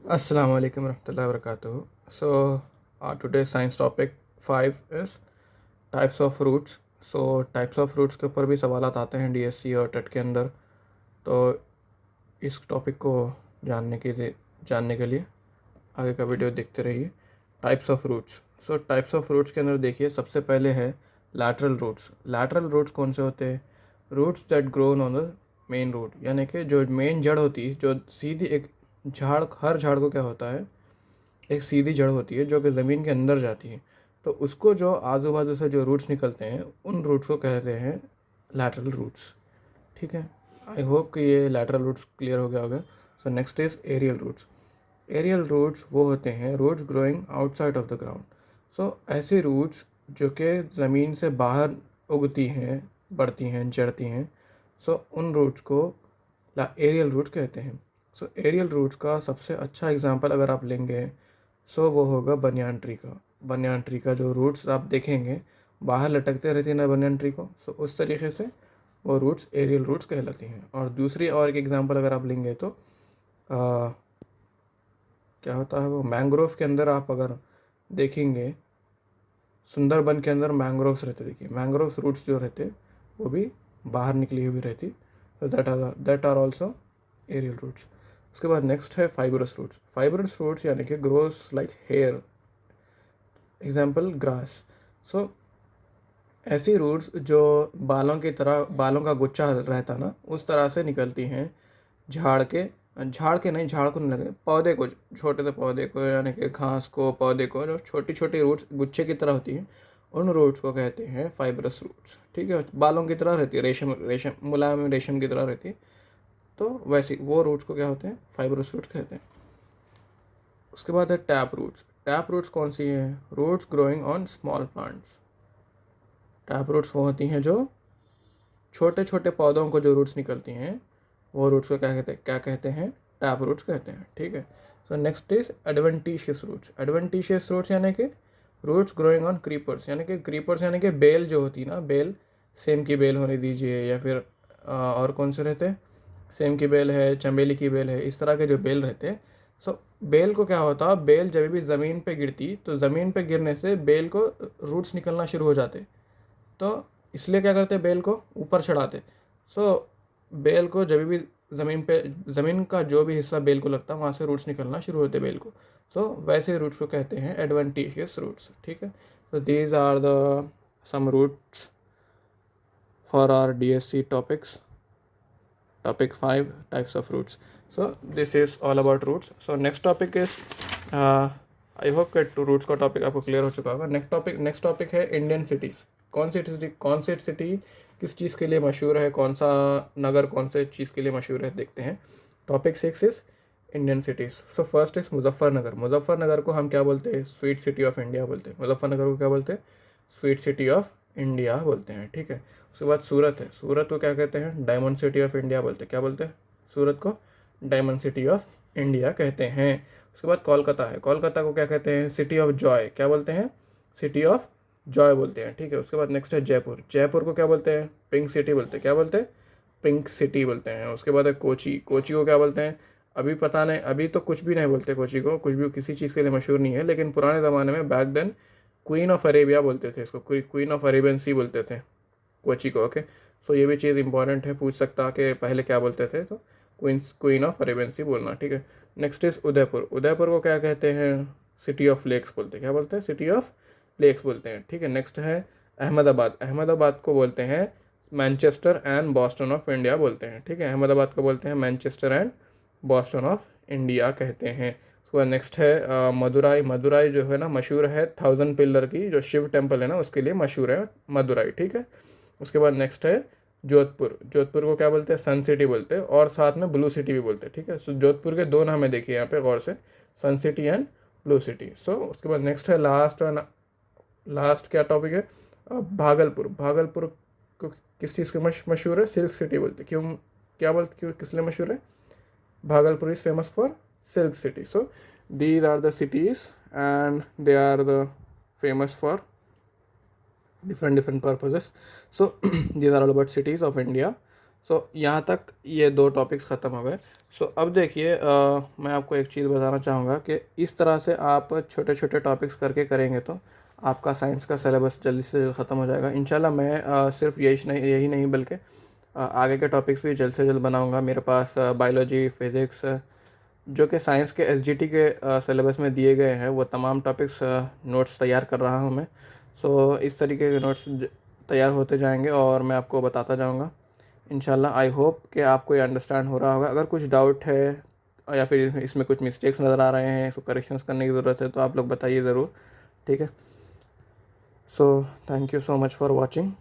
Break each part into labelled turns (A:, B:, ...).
A: Assalamu alaikum warahmatullahi wabarakatuh. So, today's science topic 5 is types of roots. So, types of roots के ऊपर भी सवालात आते हैं डीएससी और टेट के अंदर. तो इस टॉपिक को जानने के लिए आगे का वीडियो देखते रहिए. Types of roots. So types of roots के अंदर देखिए, सबसे पहले है लैटरल रूट्स. लैटरल रूट्स कौन से होते हैं? Roots that grown on the main root, यानी कि जो मेन जड़ होती है, जो सीधी एक झाड़, हर झाड़ को क्या होता है, एक सीधी जड़ होती है जो कि ज़मीन के अंदर जाती है. तो उसको जो आजू बाजू से जो रूट्स निकलते हैं, उन रूट्स को कहते हैं लैटरल रूट्स. ठीक है, आई होप कि ये लैटरल रूट्स क्लियर हो गया होगा. So next is aerial roots. Aerial roots वो होते हैं roots growing outside of the ground. So ऐसे रूट्स जो कि ज़मीन से बाहर उगती हैं, बढ़ती हैं, जड़ती हैं. सो उन रूट्स को एरियल रूट्स कहते हैं. सो एरियल रूट्स का सबसे अच्छा एग्जांपल अगर आप लेंगे, सो वो होगा बनियान ट्री का. बनियान ट्री का जो रूट्स आप देखेंगे बाहर लटकते रहती है ना बनियान ट्री को, सो उस तरीके से वो रूट्स एरियल रूट्स कहलाती हैं. और दूसरी और एक एग्जांपल अगर आप लेंगे तो क्या होता है, वो मैंग्रोव के अंदर आप अगर देखेंगे, सुंदरबन के अंदर मैंग्रोव्स रहते. देखिए मैंग्रोव्स रूट्स जो रहते वो भी बाहर निकली हुई रहती. तो that are also aerial roots. उसके बाद नेक्स्ट है फाइबरस रूट्स. फाइबरस रूट्स यानी कि grows like hair, example grass. So ऐसी रूट्स जो बालों की तरह, बालों का गुच्छा रहता ना, उस तरह से निकलती हैं झाड़ के नहीं, झाड़ को नहीं लगे, पौधे को, छोटे से पौधे को, यानी कि घास को, पौधे को, जो छोटी छोटी रूट्स गुच्छे की तरह होती हैं, उन रूट्स को कहते हैं फाइबरस रूट्स. ठीक है, बालों की तरह रहती है, रेशम रेशम मुलायम रेशम की तरह रहती है. तो वैसी वो रूट्स को क्या होते हैं, फाइबरस रूट्स कहते हैं. उसके बाद है टैप रूट्स. टैप रूट्स कौन सी हैं? Roots growing on small plants. Tap roots वो होती हैं जो छोटे छोटे पौधों को जो रूट्स निकलती हैं, वो रूट्स को क्या कहते हैं? टैप रूट्स कहते हैं. ठीक है. So next is adventitious roots. Adventitious roots यानी कि रूट्स ग्रोइंग ऑन क्रीपर्स. यानी कि क्रीपर्स यानी कि बेल जो होती है ना, बेल, सेम की बेल होने दीजिए, या फिर और कौन से रहते हैं, सेम की बेल है, चमेली की बेल है, इस तरह के जो बेल रहते हैं. सो बेल को क्या होता, बेल जब भी ज़मीन पे गिरती, तो ज़मीन पे गिरने से बेल को रूट्स निकलना शुरू हो जाते. तो इसलिए क्या करते, बेल को ऊपर चढ़ाते. सो बेल को जब भी ज़मीन का जो भी हिस्सा बेल को लगता, वहाँ से रूट्स निकलना शुरू होते बेल को. तो वैसे रूट्स को कहते हैं एडवेंटिशियस रूट्स. ठीक है. तो these are the some roots for our DSC topics. Topic 5, types of roots. So this is all about roots. So next topic is I hope कि टू रूट्स का टॉपिक आपको clear हो चुका होगा. Next topic है Indian cities. कौन सी city किस चीज़ के लिए मशहूर है, कौन सा नगर कौन से चीज़ के लिए मशहूर है, देखते हैं. Topic 6 is Indian cities. So first is Muzaffarnagar. Muzaffarnagar को हम क्या बोलते हैं? स्वीट सिटी ऑफ इंडिया बोलते हैं. मुजफ्फरनगर को क्या बोलते हैं? स्वीट सिटी ऑफ इंडिया बोलते हैं. ठीक है. उसके बाद सूरत है. सूरत को क्या कहते हैं? डायमंड सिटी ऑफ इंडिया बोलते हैं. क्या बोलते हैं? सूरत को डायमंड सिटी ऑफ इंडिया कहते हैं. उसके बाद कोलकाता है. कोलकाता को क्या कहते हैं? City of Joy. क्या बोलते हैं? सिटी ऑफ जॉय बोलते हैं. ठीक है. उसके बाद नेक्स्ट है जयपुर. जयपुर को क्या बोलते हैं? पिंक सिटी बोलते हैं. क्या बोलते हैं? पिंक सिटी बोलते हैं. उसके बाद है कोची. कोची को क्या बोलते हैं? अभी पता नहीं, अभी तो कुछ भी नहीं बोलते कोची को, कुछ भी किसी चीज़ के लिए मशहूर नहीं है, लेकिन पुराने ज़माने में back then queen of Arabia बोलते थे इसको. क्वीन ऑफ अरेबियन सी बोलते थे कोची को. ओके. सो ये भी चीज़ इंपॉर्टेंट है, पूछ सकता कि पहले क्या बोलते थे. तो क्वीन ऑफ अरेबियन सी बोलना. ठीक है. Next is Udaipur. उदयपुर को क्या कहते हैं? सिटी ऑफ लेक्स बोलते हैं. क्या बोलते हैं? सिटी ऑफ लेक्स बोलते हैं. ठीक है. नेक्स्ट है अहमदाबाद. अहमदाबाद को बोलते हैं Manchester and Boston of India बोलते हैं. ठीक है. अहमदाबाद को बोलते हैं Manchester and Boston of India कहते हैं. उसके बाद नेक्स्ट है मदुराई. मदुराई जो है ना, मशहूर है 1000 पिलर की जो शिव टेम्पल है ना, उसके लिए मशहूर है मदुराई. ठीक है. उसके बाद नेक्स्ट है जोधपुर. जोधपुर को क्या बोलते हैं? सन सिटी बोलते हैं, और साथ में ब्लू सिटी भी बोलते हैं. ठीक है. सो जोधपुर के दो नाम है, देखिए यहाँ पे गौर से, सन सिटी एंड ब्लू सिटी. सो उसके बाद नेक्स्ट है लास्ट क्या टॉपिक है? भागलपुर. भागलपुर को किस चीज़ के मशहूर है? सिल्क सिटी बोलते हैं. क्यों किस लिए मशहूर है? Bhagalpur is famous for silk city. So these are the cities and they are the famous for different purposes. So these are all about cities of India. So यहाँ तक ये दो टॉपिक्स ख़त्म हो गए. सो अब देखिए, मैं आपको एक चीज़ बताना चाहूँगा कि इस तरह से आप छोटे छोटे टॉपिक्स करके करेंगे तो आपका साइंस का सिलेबस जल्दी से जल्द ख़त्म हो जाएगा इंशाल्लाह। मैं सिर्फ यही नहीं बल्कि आगे के टॉपिक्स भी जल्द से जल्द बनाऊँगा। मेरे पास बायोलॉजी, फिज़िक्स, जो कि साइंस के एसजीटी के सिलेबस में दिए गए हैं, वो तमाम टॉपिक्स नोट्स तैयार कर रहा हूँ मैं। सो इस तरीके के नोट्स तैयार होते जाएंगे और मैं आपको बताता जाऊँगा इंशाल्लाह। आई होप कि आपको ये अंडरस्टैंड हो रहा होगा। अगर कुछ डाउट है या फिर इसमें कुछ मिस्टेक्स नज़र आ रहे हैं, इसको करेक्शंस करने की ज़रूरत है, तो आप लोग बताइए ज़रूर, ठीक है। So thank you so much for watching.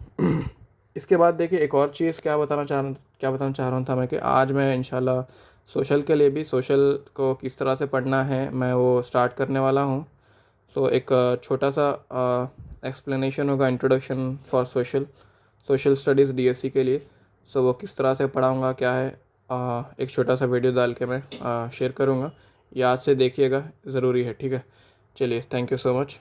A: इसके बाद देखिए एक और चीज़ क्या बताना चाह रहा था मैं, कि आज मैं इंशाल्लाह सोशल के लिए भी, सोशल को किस तरह से पढ़ना है मैं वो स्टार्ट करने वाला हूँ। सो एक छोटा सा एक्सप्लेनेशन होगा, introduction for social, social studies DSC के लिए। सो वो किस तरह से पढ़ाऊँगा क्या है, एक छोटा सा वीडियो डाल के मैं शेयर करूँगा। याद से देखिएगा, ज़रूरी है, ठीक है। चलिए, थैंक यू सो मच।